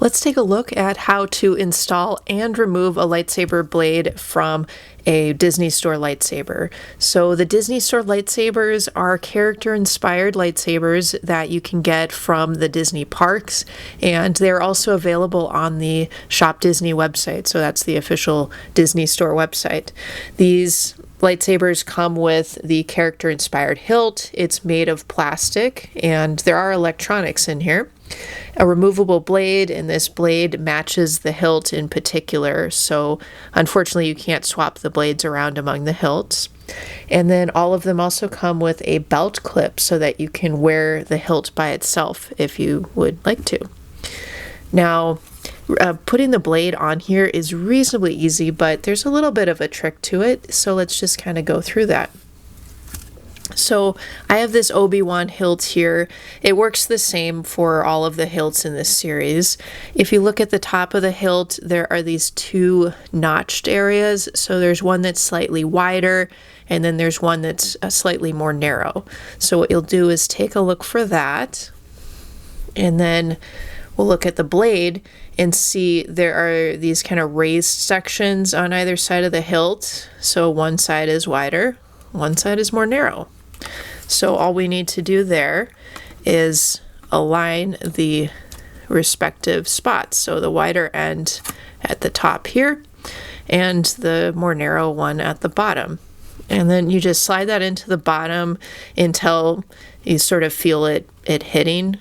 Let's take a look at how to install and remove a lightsaber blade from a Disney Store lightsaber. So the Disney Store lightsabers are character-inspired lightsabers that you can get from the Disney parks, and they're also available on the Shop Disney website. So that's the official Disney Store website. These lightsabers come with the character-inspired hilt. It's made of plastic, and there are electronics in here. A removable blade, and this blade matches the hilt in particular, so unfortunately you can't swap the blades around among the hilts. And then all of them also come with a belt clip so that you can wear the hilt by itself if you would like to. Now, putting the blade on here is reasonably easy, but there's a little bit of a trick to it, so let's just kind of go through that. So I have this Obi-Wan hilt here. It works the same for all of the hilts in this series. If you look at the top of the hilt, there are these two notched areas. So there's one that's slightly wider, and then there's one that's slightly more narrow. So what you'll do is take a look for that, and then we'll look at the blade and see there are these kind of raised sections on either side of the hilt. So one side is wider, one side is more narrow. So all we need to do there is align the respective spots. So the wider end at the top here and the more narrow one at the bottom. And then you just slide that into the bottom until you sort of feel it hitting.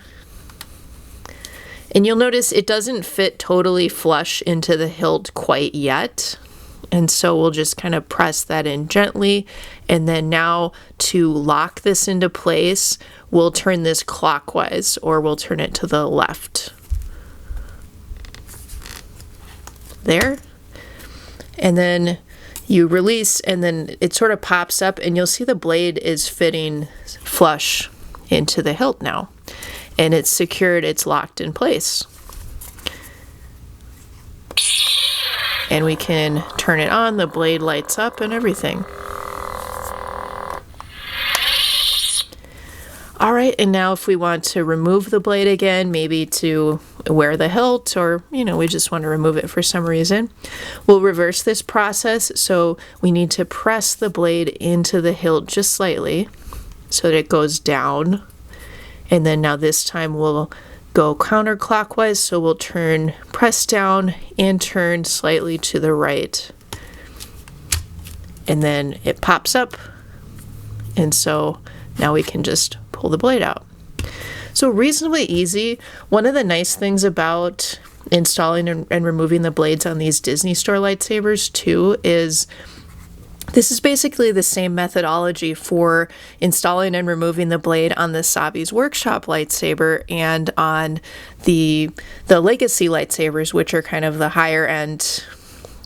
And you'll notice it doesn't fit totally flush into the hilt quite yet. And so we'll just kind of press that in gently. And then now to lock this into place, we'll turn this clockwise, or we'll turn it to the left. There. And then you release, and then it sort of pops up, and you'll see the blade is fitting flush into the hilt now. And it's secured, it's locked in place. And we can turn it on, the blade lights up and everything. All right, and now if we want to remove the blade again, maybe to wear the hilt, or we just want to remove it for some reason, we'll reverse this process. So we need to press the blade into the hilt just slightly so that it goes down. And then now this time we'll go counterclockwise, so we'll press down and turn slightly to the right. And then it pops up, and so now we can just pull the blade out. So reasonably easy. One of the nice things about installing and removing the blades on these Disney Store lightsabers too is this is basically the same methodology for installing and removing the blade on the Sabi's Workshop lightsaber and on the Legacy lightsabers, which are kind of the higher end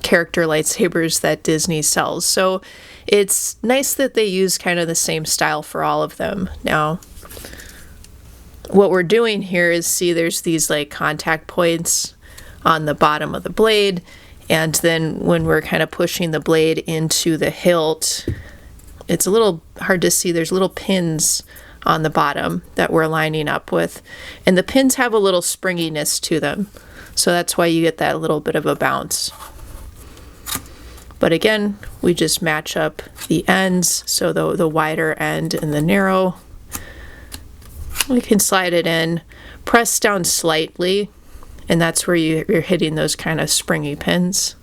character lightsabers that Disney sells. So it's nice that they use kind of the same style for all of them. Now, what we're doing here is see there's these like contact points on the bottom of the blade. And then when we're kind of pushing the blade into the hilt, it's a little hard to see. There's little pins on the bottom that we're lining up with. And the pins have a little springiness to them. So that's why you get that little bit of a bounce. But again, we just match up the ends. So the wider end and the narrow. We can slide it in, press down slightly. And that's where you're hitting those kind of springy pins.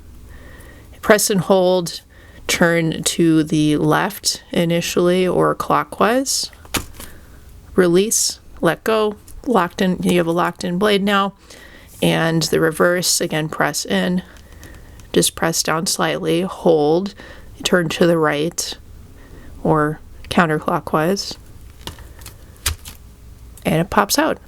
Press and hold, turn to the left initially or clockwise. Release, let go, locked in. You have a locked in blade now. And the reverse, again, press in. Just press down slightly, hold, turn to the right or counterclockwise. And it pops out.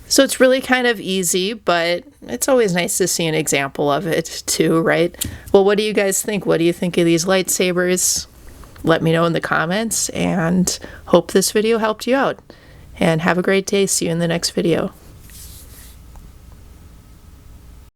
So it's really kind of easy, but it's always nice to see an example of it too, right? Well, what do you guys think? What do you think of these lightsabers? Let me know in the comments, and hope this video helped you out. And have a great day. See you in the next video.